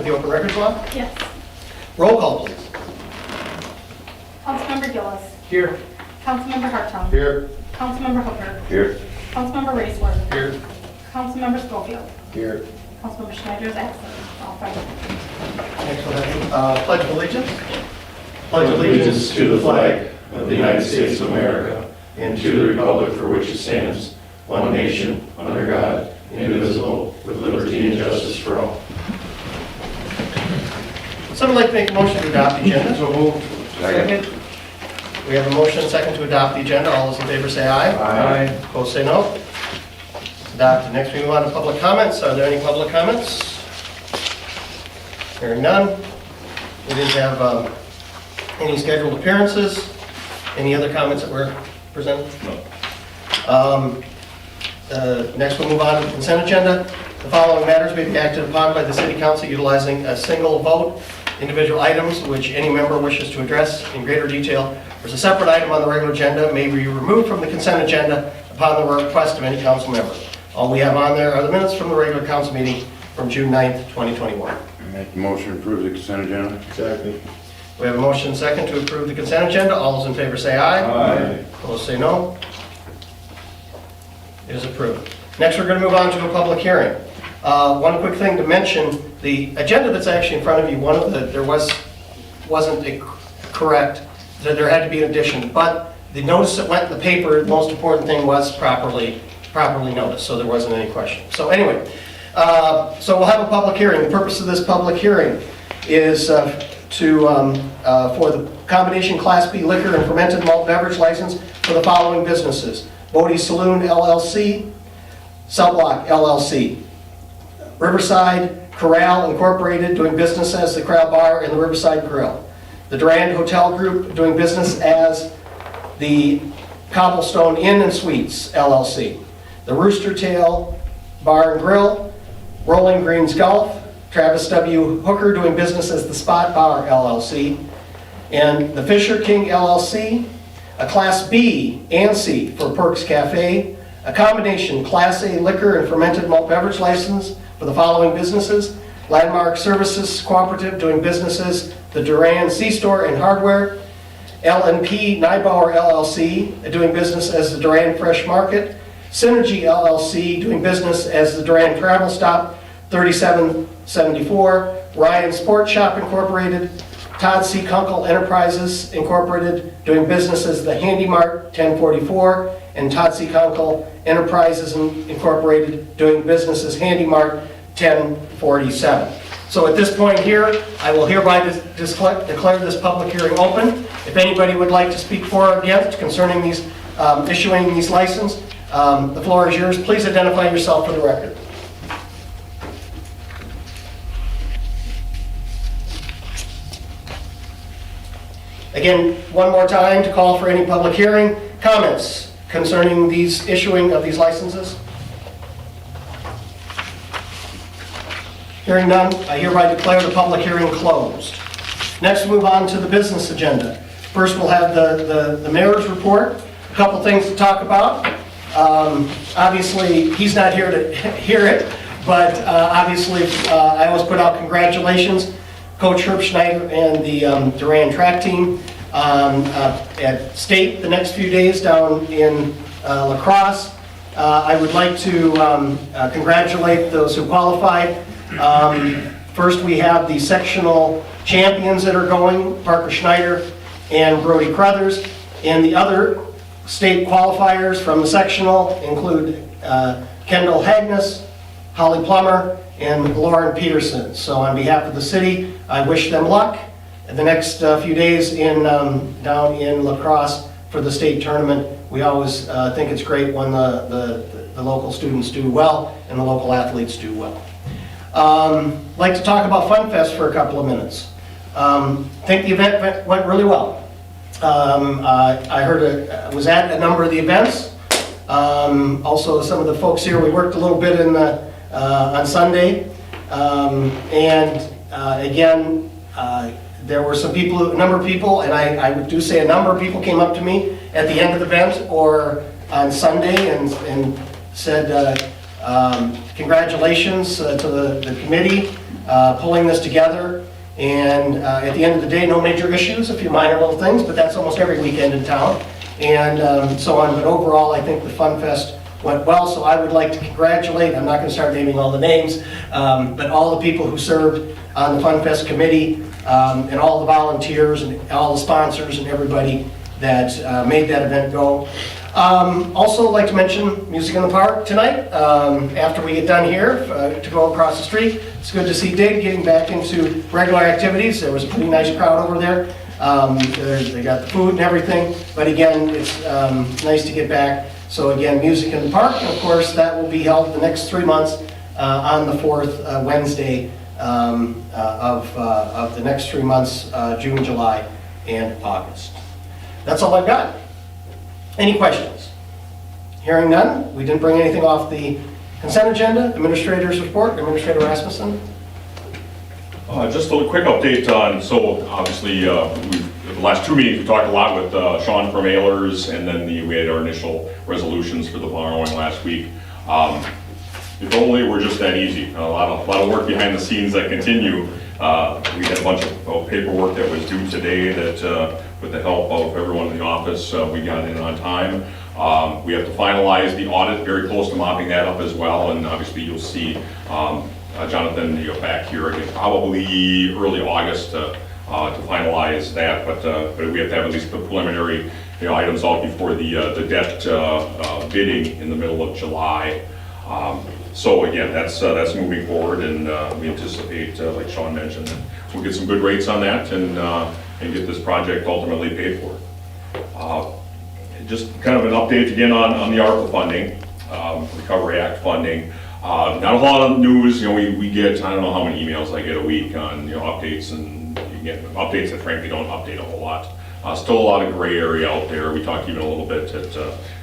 the open records law? Yes. Roll call, please. Councilmember Gillis. Here. Councilmember Hartung. Here. Councilmember Hooker. Here. Councilmember Raceworth. Here. Councilmember Schofield. Here. Councilmember Schneider is absent. All five. Next we'll have Pledge of Allegiance. Pledge allegiance to the flag of the United States of America and to the republic for which it stands, one nation, under God, indivisible, with liberty and justice for all. Someone like to make a motion to adopt the agenda? So moved. Second. We have a motion and second to adopt the agenda. All those in favor say aye. Aye. Opposed say no. It's adopted. Next we move on to public comments. Are there any public comments? Hearing none. We didn't have any scheduled appearances. Any other comments that were presented? No. Next we'll move on to the consent agenda. The following matters may be acted upon by the City Council utilizing a single vote. Individual items which any member wishes to address in greater detail as a separate item on the regular agenda may be removed from the consent agenda upon the request of any council member. All we have on there are the minutes from the regular council meeting from June 9th, 2021. Make the motion to approve the consent agenda. Second. We have a motion and second to approve the consent agenda. All those in favor say aye. Aye. Opposed say no. It is approved. Next, we're going to move on to a public hearing. One quick thing to mention, the agenda that's actually in front of you, wasn't correct, there had to be an addition, but the notice that went in the paper, the most important thing was properly noticed, so there wasn't any question. So anyway, so we'll have a public hearing. The purpose of this public hearing is for the combination Class B liquor and fermented malt beverage license for the following businesses: Bodie Saloon LLC, Subblock LLC, Riverside Corral Incorporated, doing business as the Corral Bar and the Riverside Grill, the Durand Hotel Group, doing business as the Cobblestone Inn and Suites LLC, the Rooster Tail Bar and Grill, Rolling Greens Golf, Travis W. Hooker, doing business as the Spot Bar LLC, and the Fisher King LLC, a Class B and C for Perks Cafe, a combination Class A liquor and fermented malt beverage license for the following businesses: Landmark Services Cooperative, doing businesses the Durand C-Store and Hardware, L&P Neibauer LLC, doing business as the Durand Fresh Market, Synergy LLC, doing business as the Durand Travel Stop 3774, Ryan Sport Shop Incorporated, Todd C. Kunkel Enterprises Incorporated, doing business as the Handy Mart 1044, and Todd C. Kunkel Enterprises Incorporated, doing business as Handy Mart 1047. So at this point here, I will hereby declare this public hearing open. If anybody would like to speak for or against concerning these issuing these licenses, the floor is yours. Please identify yourself for the record. Again, one more time to call for any public hearing. Comments concerning these issuing of these licenses? Hearing none, I hereby declare the public hearing closed. Next, we'll move on to the business agenda. First, we'll have the mayor's report. A couple things to talk about. Obviously, he's not here to hear it, but obviously, I always put out congratulations. Coach Herb Schneider and the Durand track team at state the next few days down in La Crosse. I would like to congratulate those who qualified. First, we have the sectional champions that are going, Parker Schneider and Brody Crothers, and the other state qualifiers from the sectional include Kendall Hagness, Holly Plummer, and Lauren Peterson. So on behalf of the city, I wish them luck in the next few days down in La Crosse for the state tournament. We always think it's great when the local students do well and the local athletes do well. I'd like to talk about Fun Fest for a couple of minutes. I think the event went really well. I heard I was at a number of the events. Also, some of the folks here, we worked a little bit on Sunday. Again, there were a number of people, and I do say a number of people came up to me at the end of the event or on Sunday and said congratulations to the committee pulling this together. And at the end of the day, no major issues, a few minor little things, but that's almost every weekend in town, and so on. But overall, I think the Fun Fest went well, so I would like to congratulate, I'm not going to start naming all the names, but all the people who served on the Fun Fest committee, and all the volunteers, and all the sponsors, and everybody that made that event go. Also like to mention Music in the Park tonight, after we get done here, to go across the street. It's good to see Dig getting back into regular activities. There was a pretty nice crowd over there. They got the food and everything, but again, it's nice to get back. So again, Music in the Park, and of course that will be held the next 3 months on the fourth Wednesday of the next 3 months, June, July, and August. That's all I've got. Any questions? Hearing none, we didn't bring anything off the consent agenda. Administrator's report, Administrator Rasmussen. Just a quick update on, so obviously, the last 2 meetings, we talked a lot with Sean from Ehlers, and then we had our initial resolutions for the borrowing last week. If only it were just that easy. A lot of work behind the scenes that continue. We had a bunch of paperwork that was due today that, with the help of everyone in the office, we got in on time. We have to finalize the audit, very close to mopping that up as well, and obviously you'll see Jonathan, back here again, probably early August to finalize that, but we have to have at least the preliminary items out before the debt bidding in the middle of July. So again, that's moving forward, and we anticipate, like Sean mentioned, that we'll get some good rates on that and get this project ultimately paid for. Just kind of an update again on the ARPA funding, Recovery Act funding. Not a lot of news. We get, I don't know how many emails I get a week on updates, and you get updates that frankly don't update a whole lot. Still a lot of gray area out there. We talked even a little bit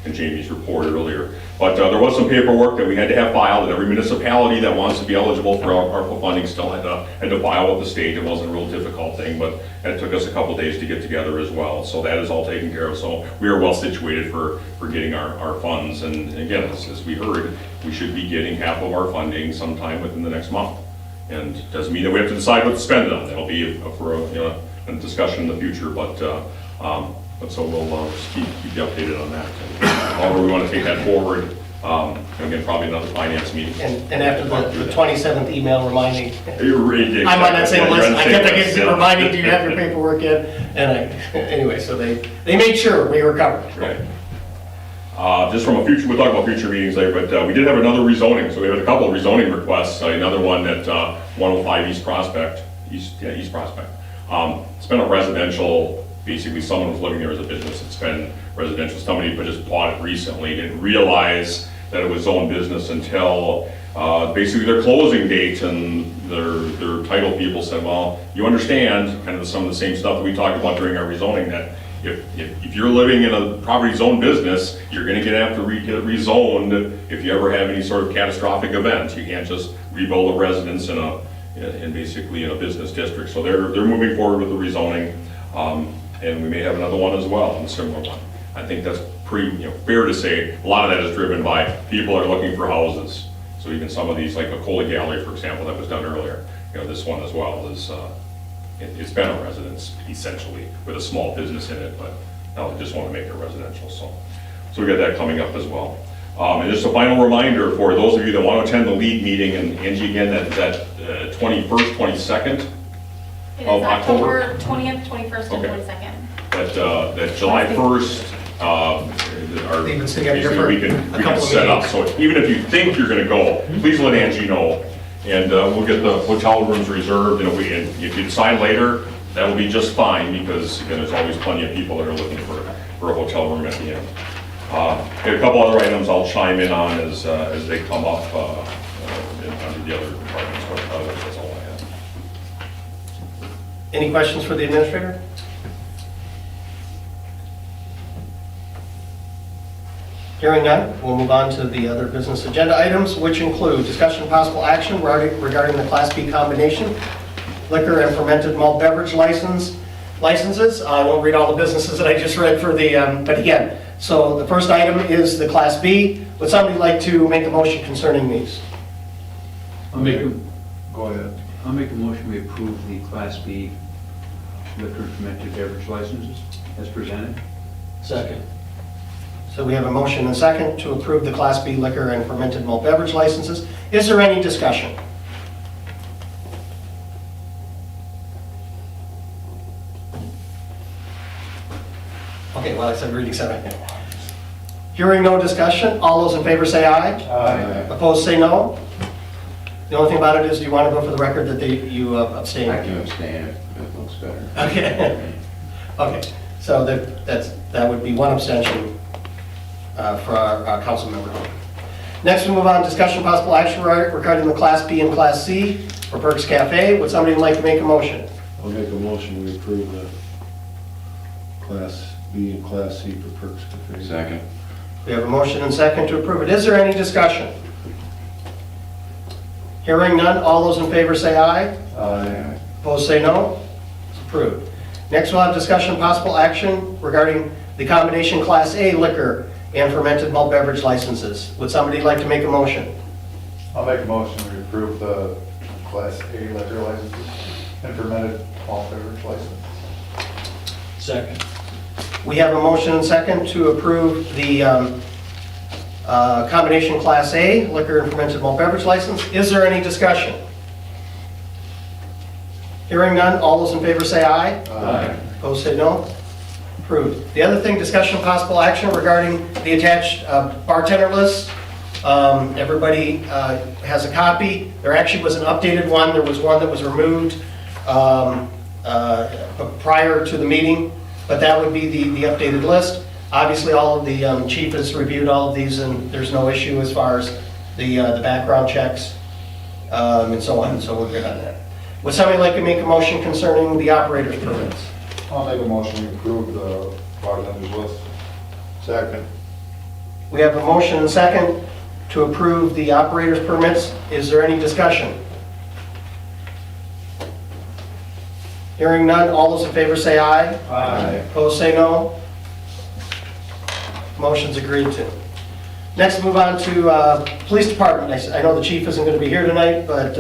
in Jamie's report earlier. But there was some paperwork that we had to have filed, and every municipality that wants to be eligible for ARPA funding still had to file with the state. It wasn't a real difficult thing, but it took us a couple days to get together as well. So that is all taken care of. So we are well situated for getting our funds. And again, as we heard, we should be getting half of our funding sometime within the next month. And it doesn't mean that we have to decide what to spend it on. That'll be for a discussion in the future, but so we'll just keep you updated on that. However, we want to take that forward. Again, probably another finance meeting. And after the 27th email reminding, I'm I'm on that same list. I kept getting reminding, do you have your paperwork in? And anyway, so they made sure we were covered. Right. Just from a future, we'll talk about future meetings later, but we did have another rezoning. So we had a couple of rezoning requests. Another one at 105 East Prospect. East Prospect. It's been a residential, basically someone was living there as a business. It's been residential. Somebody just bought it recently, didn't realize that it was zoned business until basically their closing date, and their title people said, well, you understand kind of some of the same stuff that we talked about during our rezoning, that if you're living in a property zone business, you're going to have to get rezoned if you ever have any sort of catastrophic event. You can't just rebuild a residence in basically in a business district. So they're moving forward with the rezoning, and we may have another one as well, a similar one. I think that's pretty fair to say. A lot of that is driven by people are looking for houses. So even some of these, like the Cola Gallery, for example, that was done earlier, this one as well is it's been a residence essentially with a small business in it, but now they just want to make it residential. So we got that coming up as well. And just a final reminder for those of you that want to attend the league meeting, and Angie, again, that 21st, 22nd It of is October. October 20th, 21st, and Okay. 22nd. That July 1st, our, They've been sitting up here basically for we a can couple of set up. meetings. So even if you think you're gonna go, please let Angie know. And we'll get the hotel rooms reserved, and if you decide later, that will be just fine, because again, there's always plenty of people that are looking for a hotel room at the end. A couple other items I'll chime in on as they come up under the other departments, but that's all I have. Any questions for the administrator? Hearing none, we'll move on to the other business agenda items, which include discussion of possible action regarding the Class B combination liquor and fermented malt beverage licenses. I won't read all the businesses that I just read for the, but again, so the first item is the Class B. Would somebody like to make a motion concerning these? I'll make a, go ahead. I'll make a motion we approve the Class B liquor and fermented beverage licenses as presented. Second. So we have a motion and second to approve the Class B liquor and fermented malt beverage licenses. Is there any discussion? Okay, well, I said reading seven. Hearing no discussion, all those in favor say aye. Aye. Opposed, say no. The only thing about it is, do you want to go for the record that you abstain? I can abstain if it looks better. Okay. Okay, so that would be one abstention for our council member. Next, we move on, discussion possible action regarding the Class B and Class C for Perks Cafe. Would somebody like to make a motion? I'll make a motion, we approve the Class B and Class C for Perks Cafe. Second. We have a motion and second to approve it. Is there any discussion? Hearing none, all those in favor say aye. Aye. Opposed, say no. It's approved. Next, we'll have discussion possible action regarding the combination Class A liquor and fermented malt beverage licenses. Would somebody like to make a motion? I'll make a motion to approve the Class A liquor licenses and fermented malt beverage license. Second. We have a motion and second to approve the combination Class A liquor and fermented malt beverage license. Is there any discussion? Hearing none, all those in favor say aye. Aye. Opposed, say no. Approved. The other thing, discussion of possible action regarding the attached bartender list. Everybody has a copy. There actually was an updated one. There was one that was removed prior to the meeting, but that would be the updated list. Obviously, all of the chief has reviewed all of these, and there's no issue as far as the background checks and so on, so we're good on that. Would somebody like to make a motion concerning the operator's permits? I'll make a motion to approve the bartender's list. Second. We have a motion and second to approve the operator's permits. Is there any discussion? Hearing none, all those in favor say aye. Aye. Opposed, say no. Motion's agreed to. Next, move on to police department. I know the chief isn't going to be here tonight, but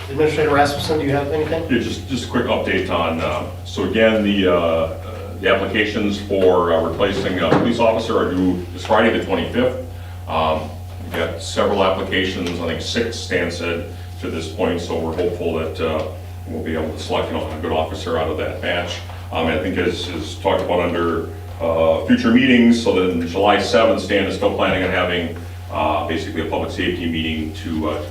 Administrator Rasmussen, do you have anything? Yeah, just a quick update on, so again, the applications for replacing a police officer are due this Friday, the 25th. We've got several applications, I think 6 Stan said to this point, so we're hopeful that we'll be able to select, a good officer out of that batch. I think as talked about under future meetings, so that on July 7th, Stan is still planning on having basically a public safety meeting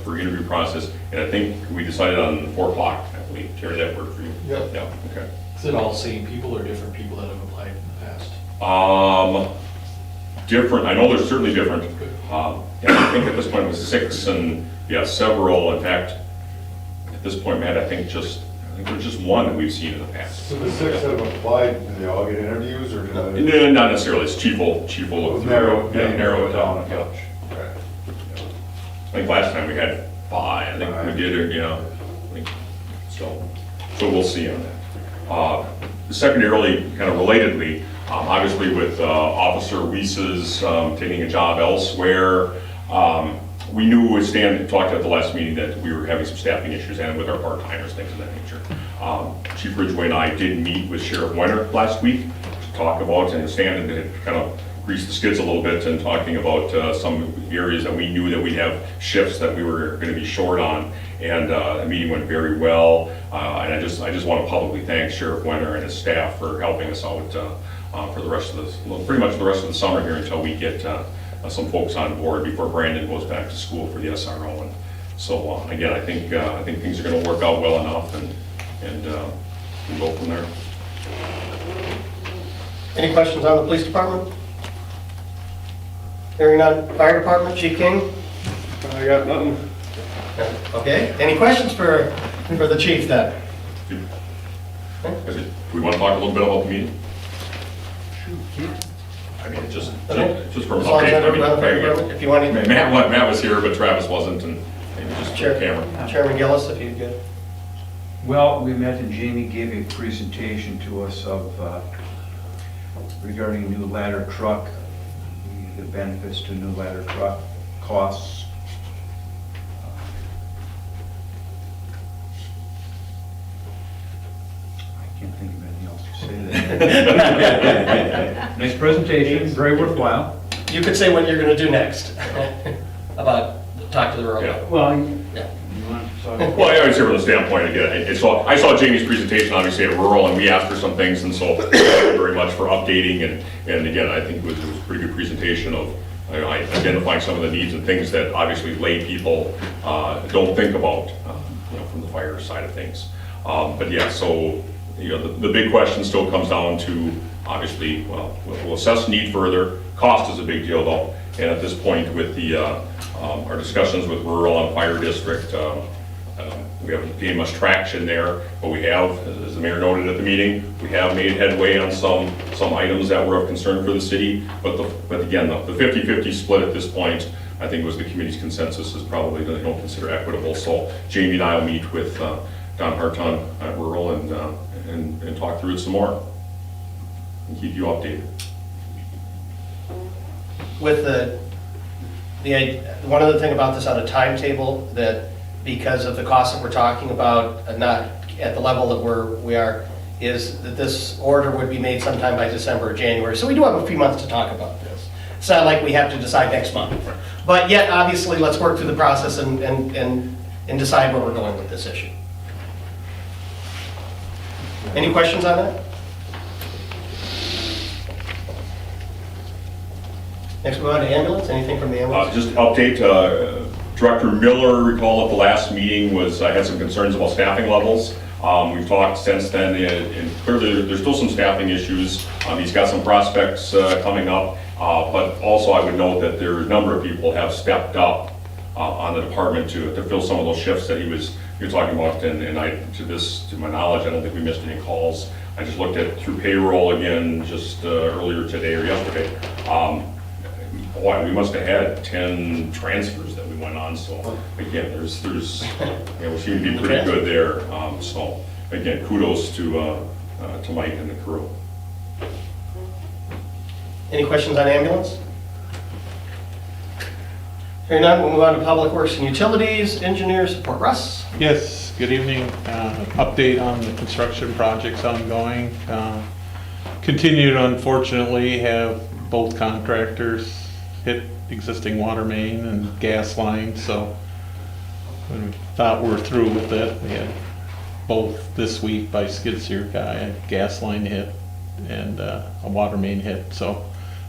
for interview process, and I think we decided on 4 o'clock, I believe. Terry, that worked for you? Yep. Yeah, okay. Is it all the same people or different people that have applied in the past? Different, I know there's certainly different. And I think at this point it was 6, and yeah, several, in fact, at this point, Matt, I think there's just one that we've seen in the past. So the 6 that have applied, did they all get interviews or did they? No, not necessarily, it's chief will look through. Narrow Narrow it down, a yeah. bunch. Okay. I think last time we had 5, I think we did it, I think, so we'll see on that. Secondarily, kind of relatedly, obviously with Officer Weiss's taking a job elsewhere, we knew, as Stan talked at the last meeting, that we were having some staffing issues and with our part-timers, things of that nature. Chief Ridgway and I did meet with Sheriff Weiner last week to talk about, and Stan had kind of greased the skids a little bit and talking about some areas that we knew that we'd have shifts that we were going to be short on, and the meeting went very well. And I just want to publicly thank Sheriff Weiner and his staff for helping us out for the rest of this, pretty much the rest of the summer here until we get some folks on board before Brandon goes back to school for the SRO. And so again, I think things are going to work out well enough, and we'll go from there. Any questions on the police department? Hearing none. Fire department, Chief King? I got nothing. Okay, any questions for the chief then? Do we want to talk a little bit about the meeting? I mean, just from an As long as update. I mean, everyone- very good. if you want to, Matt was here, but Travis wasn't, and maybe just Chair- camera. Chairman Gillis, if you could. Well, we met and Jamie gave a presentation to us of regarding a new ladder truck, the benefits to a new ladder truck, costs. Can't think of anything else to say there. Nice presentation, very worthwhile. You could say what you're gonna do next, about talk to the rural. Yeah. Well, Yeah. you want to talk? Well, I would say from the standpoint, again, I saw Jamie's presentation, obviously at rural, and we asked her some things, and so thank you very much for updating, and again, I think it was a pretty good presentation of identifying some of the needs and things that obviously lay people don't think about, from the fire side of things. But yeah, so, the big question still comes down to, obviously, well, we'll assess need further. Cost is a big deal though, and at this point with our discussions with rural and fire district, we haven't gained much traction there, but we have, as the mayor noted at the meeting, we have made headway on some items that were of concern for the city, but again, the 50-50 split at this point, I think was the committee's consensus, is probably they don't consider equitable. So Jamie and I will meet with Don Harton at rural and talk through it some more and keep you updated. With one other thing about this on a timetable, that because of the costs that we're talking about, not at the level that we are, is that this order would be made sometime by December or January. So we do have a few months to talk about this. It's not like we have to decide next month. But yet, obviously, let's work through the process and decide where we're going with this issue. Any questions on that? Next, we go on to ambulance. Anything from the ambulance? Just update, Director Miller, recall at the last meeting had some concerns about staffing levels. We've talked since then, and clearly there's still some staffing issues. He's got some prospects coming up, but also I would note that there are a number of people have stepped up on the department to fill some of those shifts that you're talking about, and to my knowledge, I don't think we missed any calls. I just looked through payroll again just earlier today or yesterday. Boy, we must have had 10 transfers that we went on, so again, we seem to be pretty good there. So again, kudos to Mike and the crew. Any questions on ambulance? Hearing none, we'll move on to Public Works and Utilities. Engineers report. Russ? Yes, good evening. Update on the construction projects ongoing. Continued, unfortunately, have both contractors hit existing water main and gas lines, so when we thought we were through with it, we had both this week by skid steer guy, a gas line hit and a water main hit. So,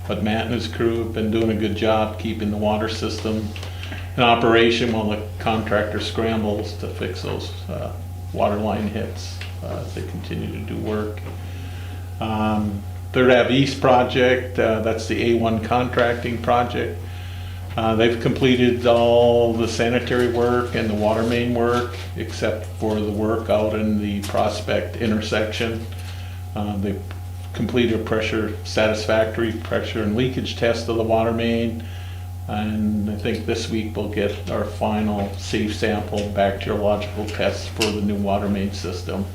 but Matt and his crew have been doing a good job keeping the water system in operation while the contractor scrambles to fix those water line hits as they continue to do work. Third Ave East project, that's the A1 contracting project. They've completed all the sanitary work and the water main work, except for the work out in the Prospect intersection. They've completed a satisfactory pressure and leakage test of the water main. And I think this week we'll get our final safe sample bacteriological tests for the new water main system.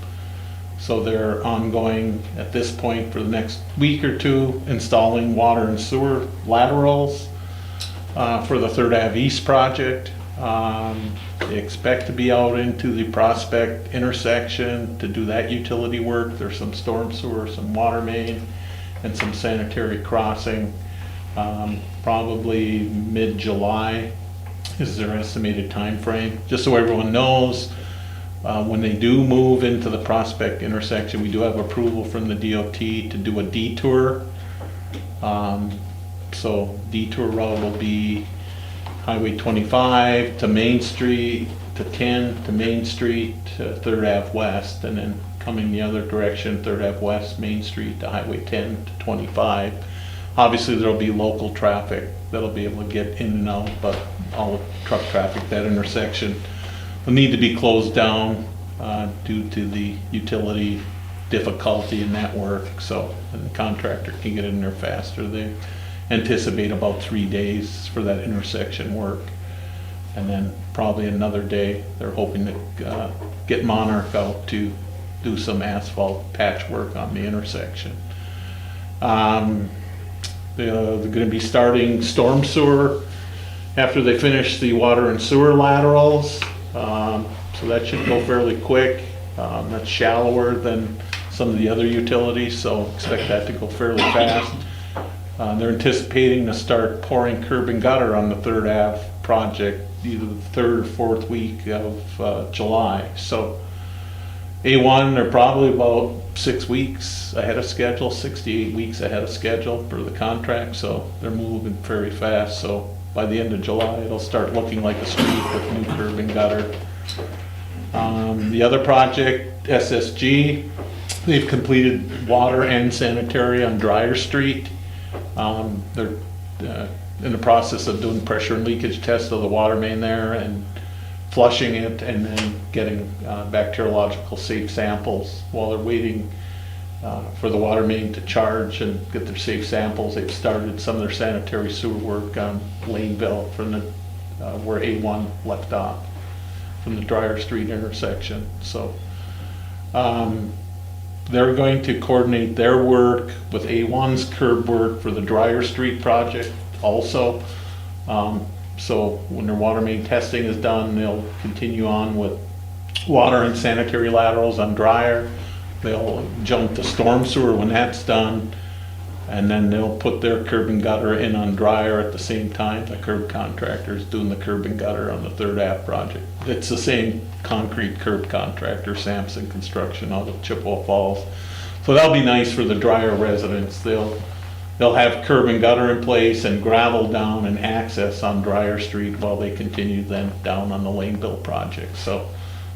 So they're ongoing at this point for the next week or two, installing water and sewer laterals for the Third Ave East project. They expect to be out into the Prospect intersection to do that utility work. There's some storm sewer, some water main, and some sanitary crossing. Probably mid-July is their estimated time frame. Just so everyone knows, when they do move into the Prospect intersection, we do have approval from the DOT to do a detour. So detour route will be Highway 25 to Main Street to 10 to Main Street to 3rd Ave West, and then coming the other direction, 3rd Ave West, Main Street to Highway 10 to 25. Obviously, there'll be local traffic that'll be able to get in and out, but all truck traffic, that intersection will need to be closed down due to the utility difficulty in that work, so and the contractor can get in there faster. They anticipate about 3 days for that intersection work, and then probably another day they're hoping to get Monarch out to do some asphalt patch work on the intersection. They're going to be starting storm sewer after they finish the water and sewer laterals. So that should go fairly quick. That's shallower than some of the other utilities, so expect that to go fairly fast. They're anticipating to start pouring curb and gutter on the Third Ave project either the third or fourth week of July. So A1, they're probably about 6 weeks ahead of schedule, 6 to 8 weeks ahead of schedule for the contract, so they're moving very fast. So by the end of July, it'll start looking like a street with new curb and gutter. The other project, SSG, they've completed water and sanitary on Dryer Street. They're in the process of doing pressure and leakage tests of the water main there and flushing it and then getting bacteriological safe samples. While they're waiting for the water main to charge and get their safe samples, they've started some of their sanitary sewer work on Laneville from the where A1 left off from the Dryer Street intersection. So they're going to coordinate their work with A1's curb work for the Dryer Street project also. So when their water main testing is done, they'll continue on with water and sanitary laterals on Dryer. They'll jump to storm sewer when that's done. And then they'll put their curb and gutter in on Dryer at the same time. The curb contractor's doing the curb and gutter on the Third Ave project. It's the same concrete curb contractor, Sampson Construction, out of Chippewa Falls. So that'll be nice for the Dryer residents. They'll have curb and gutter in place and gravel down and access on Dryer Street while they continue then down on the Laneville project. So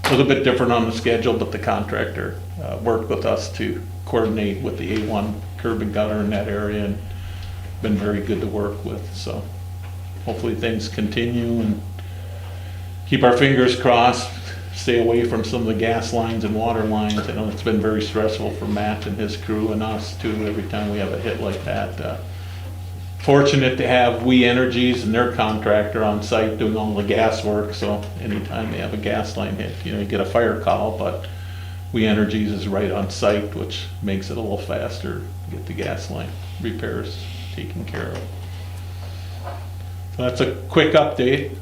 a little bit different on the schedule, but the contractor worked with us to coordinate with the A1 curb and gutter in that area and been very good to work with. So hopefully things continue and keep our fingers crossed, stay away from some of the gas lines and water lines. I know it's been very stressful for Matt and his crew and us too every time we have a hit like that. Fortunate to have We Energies and their contractor on site doing all the gas work, so anytime they have a gas line hit, you get a fire call, but We Energies is right on site, which makes it a little faster to get the gas line repairs taken care of. So that's a quick update.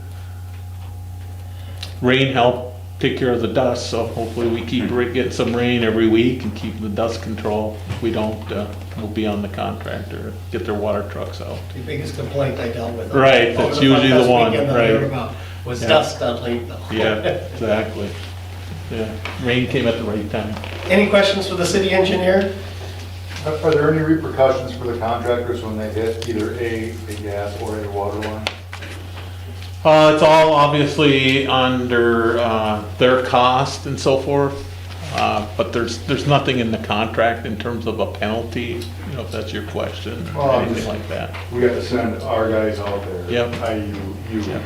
Rain helped take care of the dust, so hopefully we keep getting some rain every week and keep the dust control. If we don't, we'll be on the contractor, get their water trucks out. The biggest complaint I dealt with. Right, over that's the usually the past one, weekend that I heard right. about Was Yeah. dust on Lakeville. Yeah, exactly. Yeah, rain came at the right time. Any questions for the city engineer? Are there any repercussions for the contractors when they hit either a gas or a water line? It's all obviously under their cost and so forth, but there's nothing in the contract in terms of a penalty, if that's your question, or Well, anything like that. We got to send our guys out there. Yep. You Yep.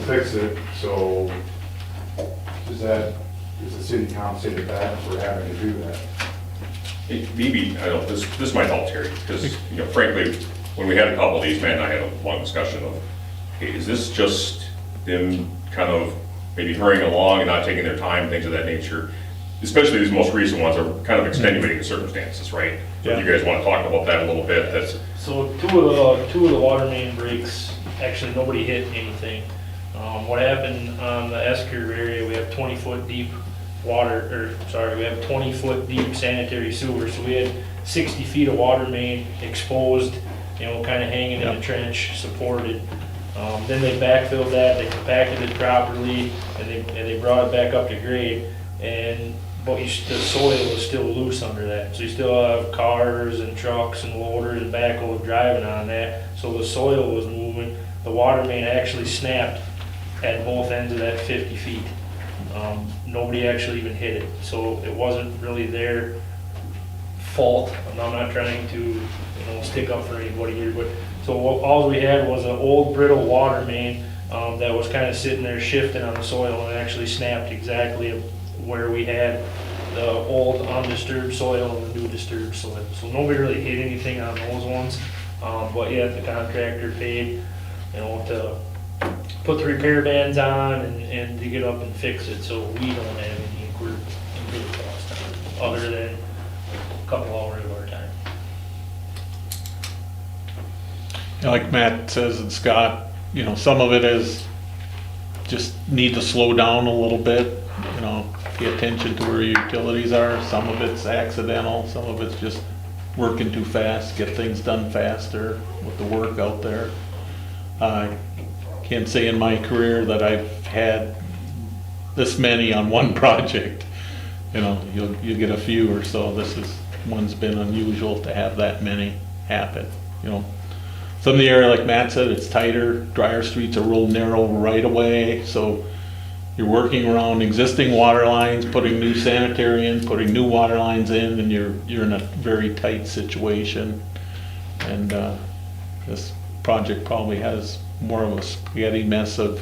fix it, so is the city compensated back for having to do that? Maybe, I don't know, this might help Terry, because, frankly, when we had a couple of these, Matt and I had a long discussion of, hey, is this just them kind of maybe hurrying along and not taking their time, things of that nature? Especially these most recent ones are kind of extenuating the circumstances, right? So if you guys want to talk about that a little bit, that's, So two of the water main breaks, actually nobody hit anything. What happened on the S-curve area, we have 20-foot deep we have 20-foot deep sanitary sewer, so we had 60 feet of water main exposed, kind of hanging in a trench, supported. Then they backfilled that, they compacted it properly, and they brought it back up to grade. But the soil is still loose under that, so you still have cars and trucks and loaders and backhoe driving on that. So the soil was moving. The water main actually snapped at both ends of that 50 feet. Nobody actually even hit it, so it wasn't really their fault. I'm not trying to, stick up for anybody here, but so all we had was an old brittle water main that was kind of sitting there shifting on the soil and actually snapped exactly where we had the old undisturbed soil and the new disturbed soil. So nobody really hit anything on those ones, but yeah, the contractor paid, to put the repair bands on and to get up and fix it, so we don't have any incurred cost on it, other than a couple hours of our time. Like Matt says and Scott, some of it is just need to slow down a little bit, pay attention to where your utilities are. Some of it's accidental, some of it's just working too fast, get things done faster with the work out there. I can't say in my career that I've had this many on one project. You know, you'll get a few or so. One's been unusual to have that many happen, you know. Some of the area, like Matt said, it's tighter. Drier streets are real narrow right away, so you're working around existing water lines, putting new sanitary in, putting new water lines in, and you're in a very tight situation. And this project probably has more of a spaghetti mess of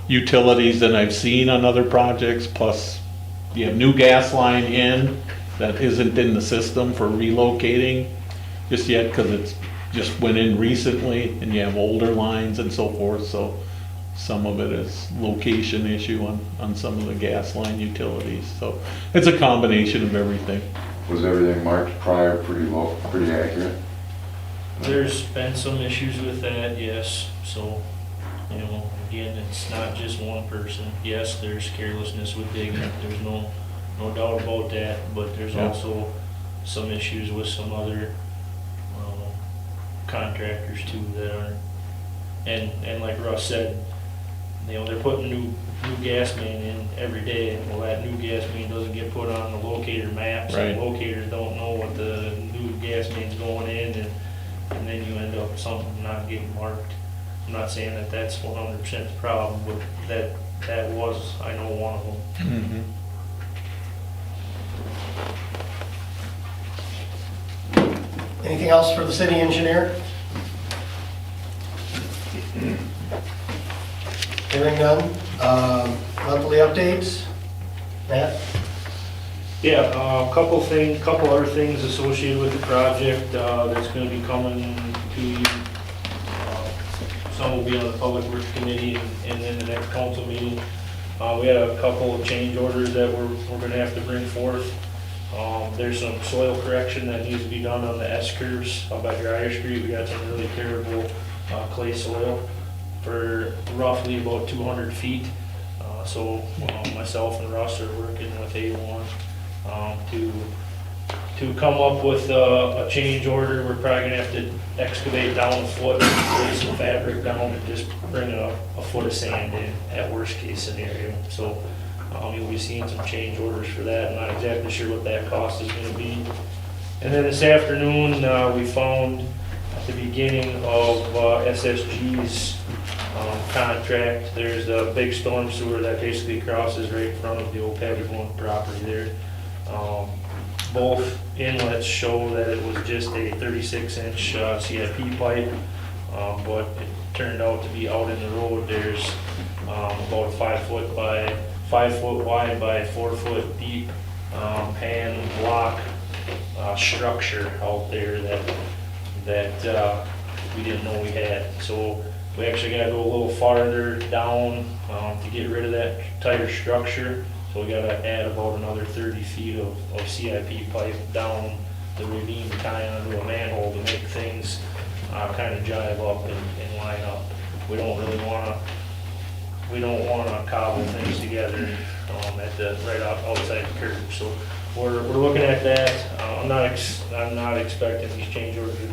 utilities than I've seen on other projects, plus you have new gas line in that isn't in the system for relocating just yet, because it's just went in recently, and you have older lines and so forth, so some of it is location issue on some of the gas line utilities, so it's a combination of everything. Was everything marked prior pretty accurate? There's been some issues with that, yes, so, you know, again, it's not just one person. Yes, there's carelessness with digging, there's no doubt about that, but there's Yeah. also some issues with some other contractors too that aren't, and like Russ said, you know, they're putting new gas main in every day. Well, that new gas main doesn't get put on the locator maps, and Right. locators don't know what the new gas main's going in, and then you end up something not getting marked. I'm not saying that that's 100% the problem, but that was, I know, one of them. Anything else for the city engineer? Hearing none. Monthly updates? Matt? Yeah, a couple other things associated with the project that's gonna be coming to you. Some will be on the Public Works Committee and then the next council meeting. We had a couple of change orders that we're gonna have to bring forth. There's some soil correction that needs to be done on the S curves out by Dryer Street. We got some really terrible clay soil for roughly about 200 feet. So myself and Russ are working with A1 to come up with a change order. We're probably gonna have to excavate down a foot, lay some fabric down, and just bring a foot of sand in at worst case scenario. So you'll be seeing some change orders for that. I'm not exactly sure what that cost is gonna be. And then this afternoon, we found at the beginning of SSG's contract, there's a big storm sewer that basically crosses right in front of the old Patagon property there. Both inlets show that it was just a 36-inch CIP pipe, but it turned out to be out in the road. There's about a 5 foot wide by 4 foot deep pan block structure out there that we didn't know we had. So we actually got to go a little farther down to get rid of that tighter structure. So we got to add about another 30 feet of CIP pipe down the ravine to tie onto a manhole to make things kind of jive up and line up. We don't want to cobble things together at the right outside the curb. So we're looking at that. I'm not expecting these change orders to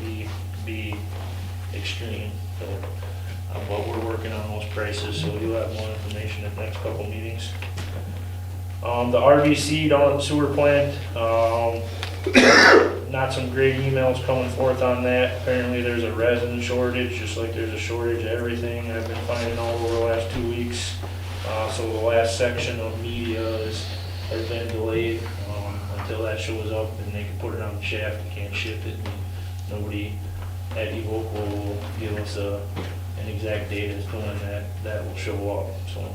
be extreme. So, but we're working on those prices, so you'll have more information at the next couple meetings. The RVC down at the sewer plant, not some great emails coming forth on that. Apparently there's a resin shortage, just like there's a shortage of everything I've been finding all over the last 2 weeks. So the last section of media has been delayed until that shows up and they can put it on the shaft. You can't ship it, and nobody at Evoque will give us an exact date as to when that will show up. So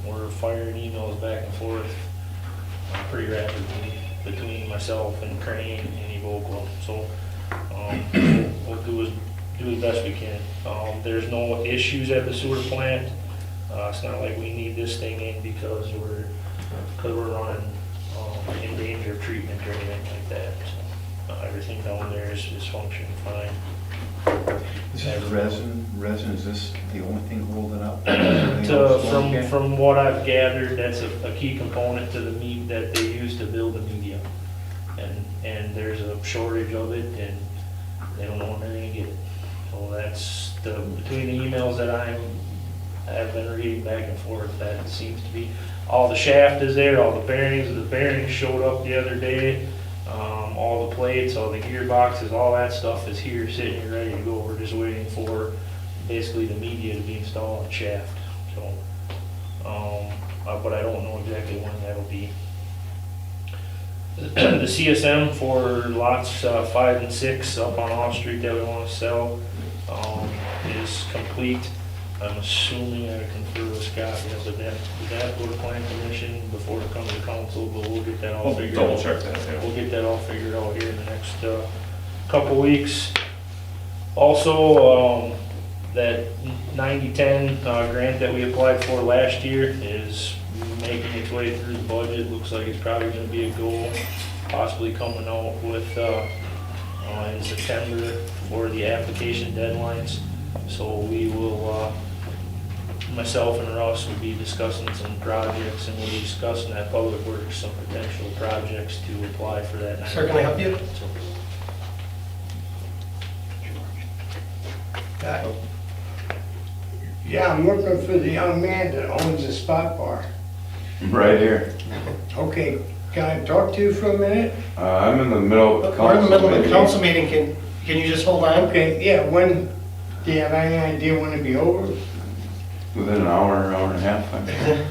we're firing emails back and forth pretty rapidly between myself and Crane and Evoque. So we'll do as best we can. There's no issues at the sewer plant. It's not like we need this thing in because we're running in danger of treatment or anything like that. So. Everything down there is functioning fine. Is that resin, is this the only thing holding up? Everything else okay? From what I've gathered, that's a key component to the meat that they use to build the media. And there's a shortage of it, and they don't know when they're gonna get it. So that's between the emails that I've been reading back and forth, that seems to be, all the shaft is there, all the bearings showed up the other day. All the plates, all the gearboxes, all that stuff is here, sitting here ready to go. We're just waiting for basically the media to be installed on shaft. So, but I don't know exactly when that'll be. The CSM for lots 5 and 6 up on Off Street that we want to sell is complete. I'm assuming I confer with Scott, yes, that go to plan commission before it comes to council, but we'll get that all figured out. Double check that, yeah. We'll get that all figured out here in the next couple weeks. Also, that 90-10 grant that we applied for last year is making its way through the budget. Looks like it's probably gonna be a goal, possibly coming out with in September for the application deadlines. So we will, myself and Russ will be discussing some projects, and we'll be discussing at Public Works some potential projects to apply for that. Sir, can I help you? Yeah, I'm looking for the young man that owns the spot bar. Right here. Okay, can I talk to you for a minute? I'm in the middle of We're in the middle of a council meeting, can you just hold on? Okay, yeah, do you have any idea when it'll be over? Within an hour, hour and a half, I think.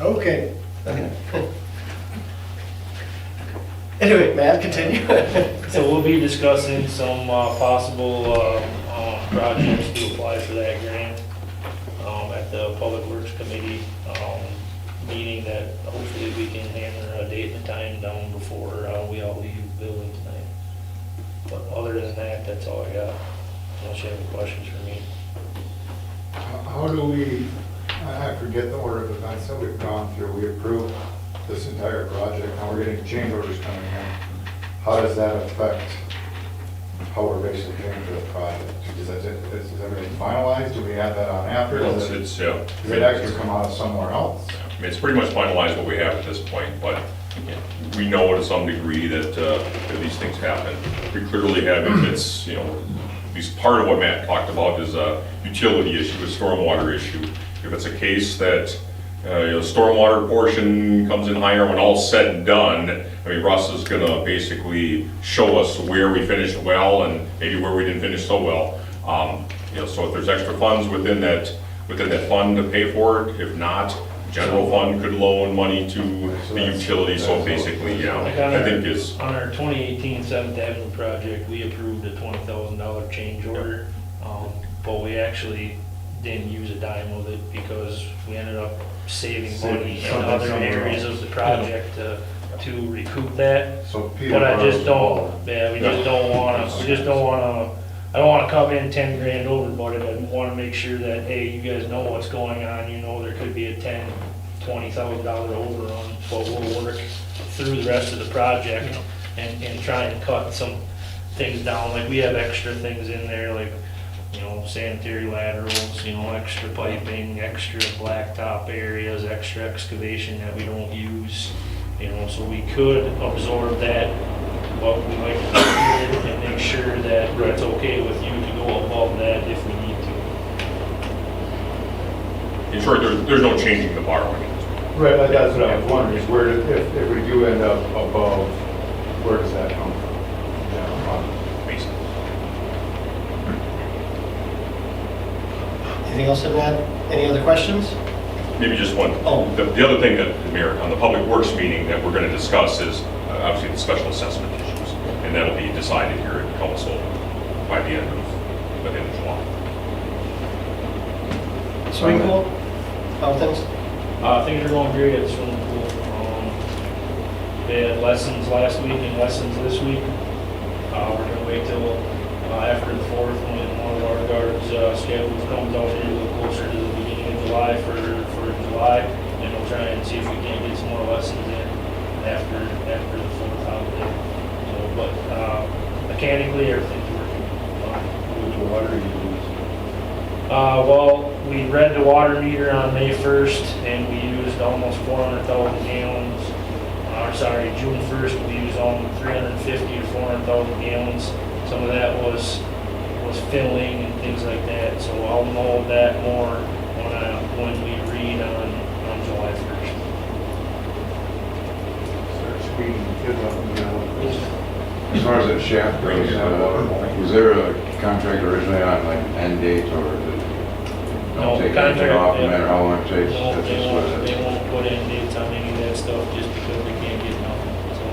Okay. Anyway, Matt, continue. So we'll be discussing some possible projects to apply for that grant at the Public Works Committee meeting, that hopefully we can hammer a date and time down before we all leave the building tonight. But other than that, that's all I got, unless you have any questions for me. How do we, I forget the order of events that we've gone through, we approved this entire project, now we're getting change orders coming in. How does that affect how we're basically paying for the project? Is everything finalized? Do we have that on after? Does it actually come out of somewhere else? I mean, it's pretty much finalized what we have at this point, but we know to some degree that these things happen. We clearly have, if it's, at least part of what Matt talked about is a utility issue, a stormwater issue. If it's a case that the stormwater portion comes in higher when all's said and done, I mean, Russ is gonna basically show us where we finished well and maybe where we didn't finish so well. So if there's extra funds within that fund to pay for it, if not, general fund could loan money to the utility, so basically, Like I think it's. On our 2018 7th Avenue project, we approved a $20,000 change order, but we actually didn't use a dime of it because we ended up saving money in other areas of the project to recoup that. So Peter. But I just don't, we just don't wanna, I don't wanna come in 10 grand over budget. I wanna make sure that, hey, you guys know what's going on, there could be a $20,000 overrun, but we'll work through the rest of the project and try and cut some things down. Like, we have extra things in there, like, sanitary laterals, extra piping, extra blacktop areas, extra excavation that we don't use, so we could absorb that, but we like to do it and make sure that it's okay with you to go above that if we need to. In short, there's no changing the borrowing. Right, that's what I was wondering, is where, if we do end up above, where does that come from? Basically. Anything else on that? Any other questions? Maybe just one. The other thing that, Mayor, on the Public Works meeting that we're going to discuss is obviously the special assessment issues. And that'll be decided here at council by the end of July. Swimming pool? How things? Things are going great at the swimming pool. They had lessons last week and lessons this week. We're gonna wait till after the 4th when one of our guards' schedules comes out here a little closer to the beginning of July for July, and we'll try and see if we can't get some more lessons in after the 4th holiday. So mechanically, everything's working fine. Which water you Well, we read the water meter on May 1st, and we used almost 400,000 gallons. June 1st, we used almost 350 to 400,000 gallons. Some of that was filling and things like that, so I'll know that more when we read on July 1st. Start speeding kids up and down. As far as that shaft goes, was there a contract originally on like an end date, or is it? No, Don't take contract, anything off, no yeah. matter how long it takes? No, That's they just what won't, it they is. won't put in dates on any of that stuff just because they can't get nothing, so.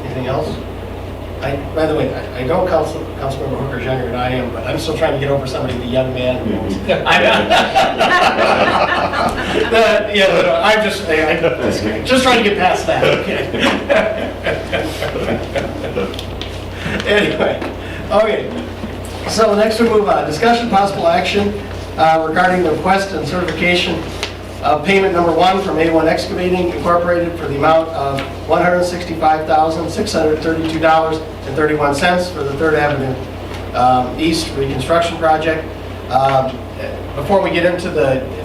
Anything else? By the way, I know Councilmember Hooker's younger than I am, but I'm still trying to get over somebody, the young man who owns. I'm just trying to get past that, okay? Anyway, okay. So next we move on. Discussion possible action regarding the request and certification of payment number 1 from A1 Excavating Incorporated for the amount of $165,632.31 for the 3rd Avenue East reconstruction project. Before we get into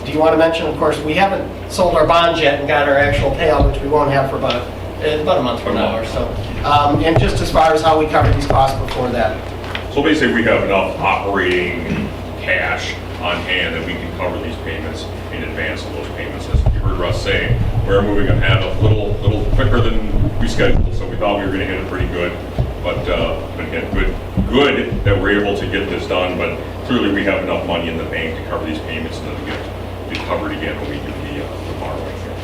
do you want to mention, of course, we haven't sold our bonds yet and got our actual payout, which we won't have for about a month from now or so. And just as far as how we cover these costs before that. So basically, we have enough operating cash on hand that we can cover these payments in advance of those payments. As you heard Russ say, we're moving ahead a little quicker than we scheduled, so we thought we were going to hit it pretty good. But again, good that we're able to get this done, but clearly we have enough money in the bank to cover these payments and then to get covered again when we do the borrowing here.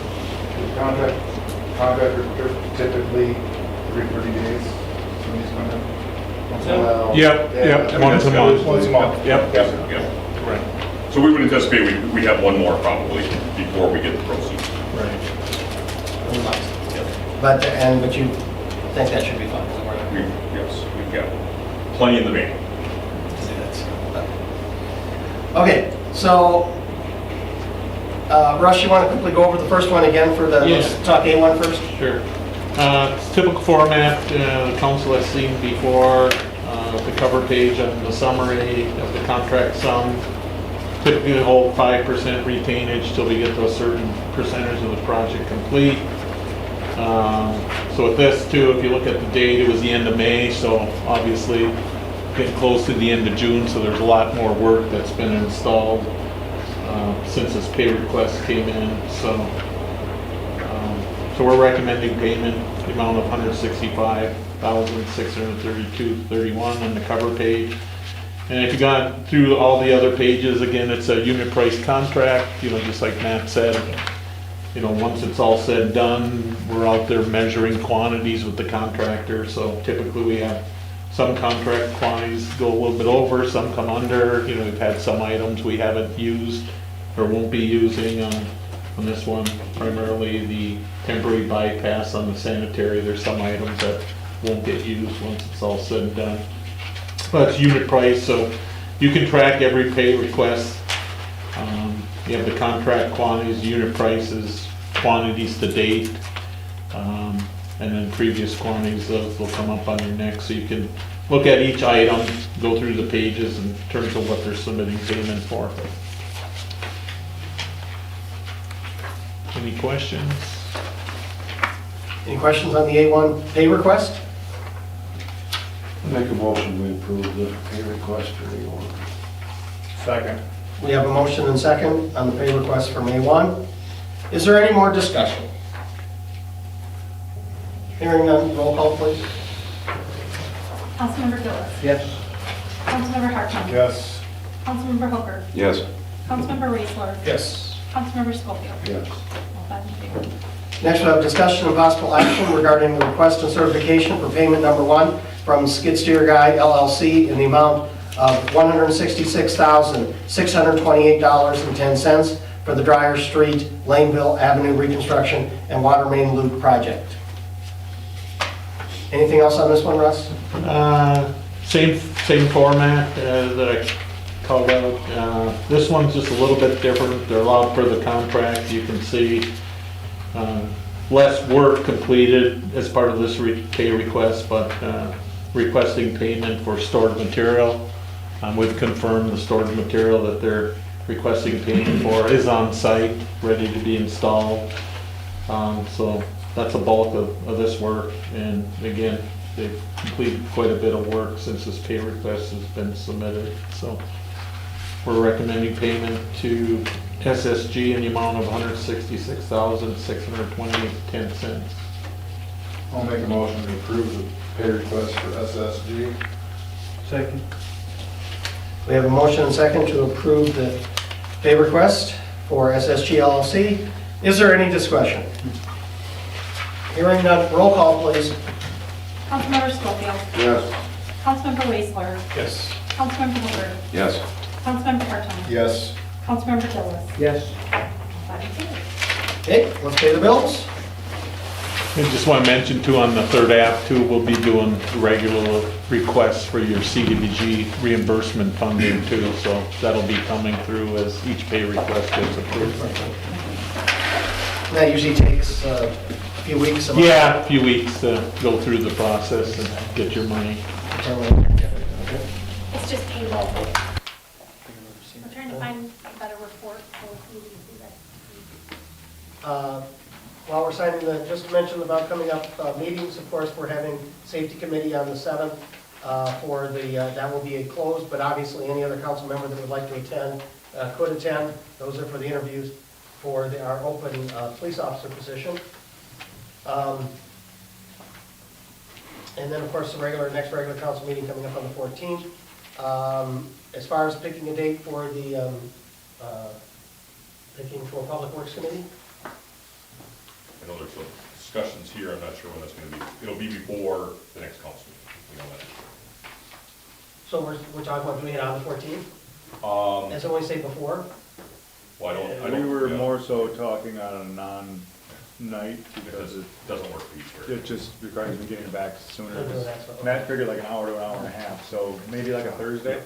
Contractor typically 30 days. Yep, once a month. Once a month. Yep. Yeah. Right. So we would anticipate we have one more probably before we get the proceeds. Right. But you think that should be fine? Yes, we've got plenty in the bank. Okay, so, Russ, you want to quickly go over the first one again for let's talk A1 first? Sure. It's typical format the council has seen before, the cover page on the summary of the contract sum. Typically hold 5% retainage till we get to a certain percentage of the project complete. So with this too, if you look at the date, it was the end of May, so obviously getting close to the end of June, so there's a lot more work that's been installed since this pay request came in. So we're recommending payment the amount of $165,632.31 on the cover page. And if you got through all the other pages, again, it's a unit price contract, just like Matt said. Once it's all said and done, we're out there measuring quantities with the contractor. So typically we have some contract quantities go a little bit over, some come under. We've had some items we haven't used or won't be using on this one, primarily the temporary bypass on the sanitary. There's some items that won't get used once it's all said and done. But it's unit price, so you can track every pay request. You have the contract quantities, unit prices, quantities to date, and then previous quantities, those will come up on your next, so you can look at each item, go through the pages in terms of what they're submitting payment for. Any questions? Any questions on the A1 pay request? Make a motion, we approve the pay request for A1. Second. We have a motion and second on the pay request from A1. Is there any more discussion? Hearing none, roll call please. Councilmember Gillis. Yes. Councilmember Hartman. Yes. Councilmember Hooker. Yes. Councilmember Raisler. Yes. Councilmember Schofield. Yes. All five in favor. Next, we have discussion and possible action regarding the request and certification for payment number 1 from Skid Steer Guy LLC in the amount of $166,628.10 for the Dryer Street, Laneville Avenue reconstruction and water main loop project. Anything else on this one, Russ? Same format that I called out. This one's just a little bit different. They're allowed per the contract. You can see less work completed as part of this pay request, but requesting payment for stored material. We've confirmed the stored material that they're requesting payment for is on site, ready to be installed. So that's a bulk of this work, and again, they've completed quite a bit of work since this pay request has been submitted. So we're recommending payment to SSG in the amount of $166,628.10. I'll make a motion to approve the pay request for SSG. Second. We have a motion and second to approve the pay request for SSG LLC. Is there any discussion? Hearing none, roll call, please. Councilmember Schofield. Yes. Councilmember Waisler. Yes. Councilmember Hooker. Yes. Councilmember Harton. Yes. Councilmember Gillis. Yes. 5-0. Okay, let's pay the bills. I just want to mention too, on the third app too, we'll be doing regular requests for your CDBG reimbursement funding too, so that'll be coming through as each pay request gets approved. That usually takes a few weeks. a month. Yeah, a few weeks to go through the process and get your money. It's just payroll. We're trying to find a better report, so we can do that. While we're signing just to mention about coming up meetings, of course, we're having safety committee on the 7th for that will be a closed, but obviously any other council member that would like to attend could attend. Those are for the interviews for our open police officer position. And then, of course, the next regular council meeting coming up on the 14th. As far as picking a date for picking for Public Works Committee, I know there's some discussions here, I'm not sure when that's gonna be. It'll be before the next council meeting, we know that. so we're talking about doing it on the 14th? As I always say before? Well, I We don't. were yeah. more so talking on a non-night because It doesn't work for each it just requires me getting back sooner. Sooner, that's what- Matt figured like an hour to an hour and a half, so maybe like a Thursday.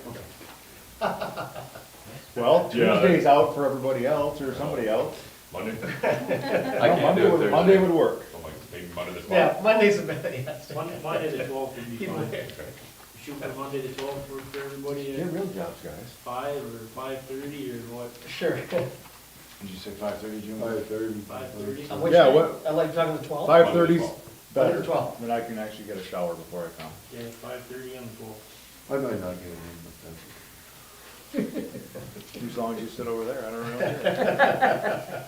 Well, Yeah. Tuesday's out for everybody else or somebody else. Monday? Monday would work. So like maybe Monday the 12th? Yeah, Monday's a bit, yes. Monday the 12th would be Keep fine. it. Okay. Shoot for Monday the 12th, work for everybody Get at real jobs, guys. 5 or 5:30 or what? Sure. Did you say 5:30, June? 5:30. 5:30? Which Yeah, day? what- I like talking the 12th? 5:30's Monday better, the 12th. then I can actually get a shower before I come. Yeah, 5:30 on the 12th. I might not get it in, but that's. As long as you sit over there, I don't know.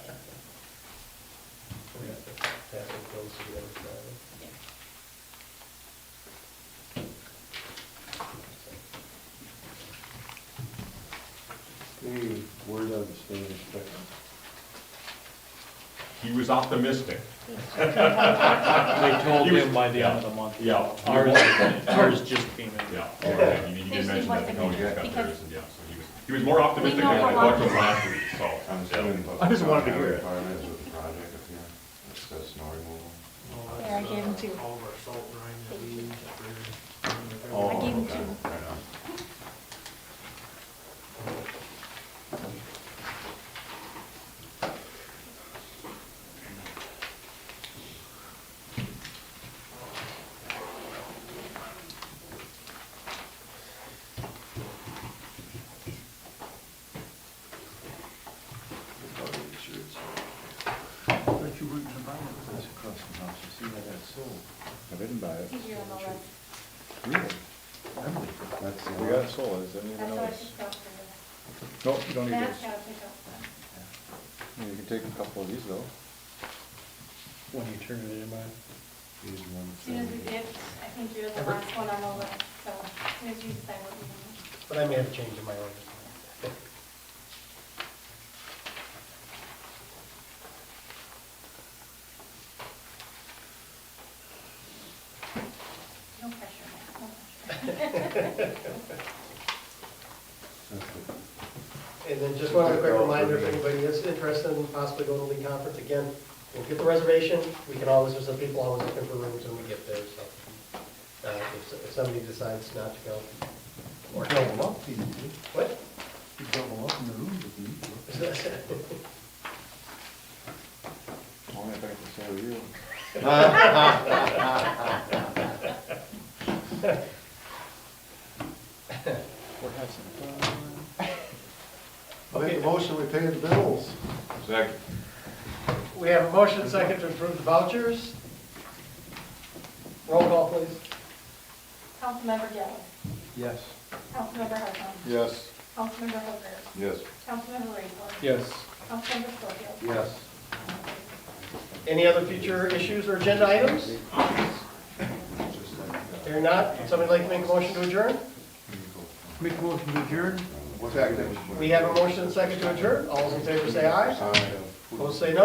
Any word on the state inspector? He was optimistic. They told He was- him by the end of yeah. the month. Yeah. Ours just came in. Yeah, okay, he did mention that the county Because- inspectors, and yeah, so he was more optimistic We know than I how talked to long- him last week, so. I'm yeah. assuming. I just wanted to hear it. Requirements with the project up here, it's the snow removal. Yeah, I gave him 2. All of our salt and brine that we use for. I gave him 2. Right on. Thought you weren't gonna buy it. That's across the house, you see how that's sold? I didn't buy it. Easier on the list. Really? That's the We got it sold, I didn't even That's what I notice. picked up for Nope, you don't this. need Matt's this. got to pick up that. You can take a couple of these though. When you turn it in, by. These ones. As soon as we get, I think you're the last one on the list, so as soon as you decide what you want. But I may have changed in my order. No pressure, Matt, no pressure. And then just one other quick reminder, if anybody is interested in possibly going to the league conference, again, we'll get the reservation. We can always, there's some people always looking for rooms when we get there, so if somebody decides not to go. Or Double up, you need to. What? You double up in the room if you need to. Only if I can say for you. Make a motion, we pay the bills. Second. We have a motion and second to approve the vouchers. Roll call, please. Councilmember Gillis. Yes. Councilmember Hudson. Yes. Councilmember Hooker. Yes. Councilmember Rainville. Yes. Councilmember Scorpio. Yes. Any other future issues or agenda items? If not, somebody like to make a motion to adjourn? Make a motion to adjourn? What's that? We have a motion and second to adjourn. All those in favor say aye. Aye. Opposed say no.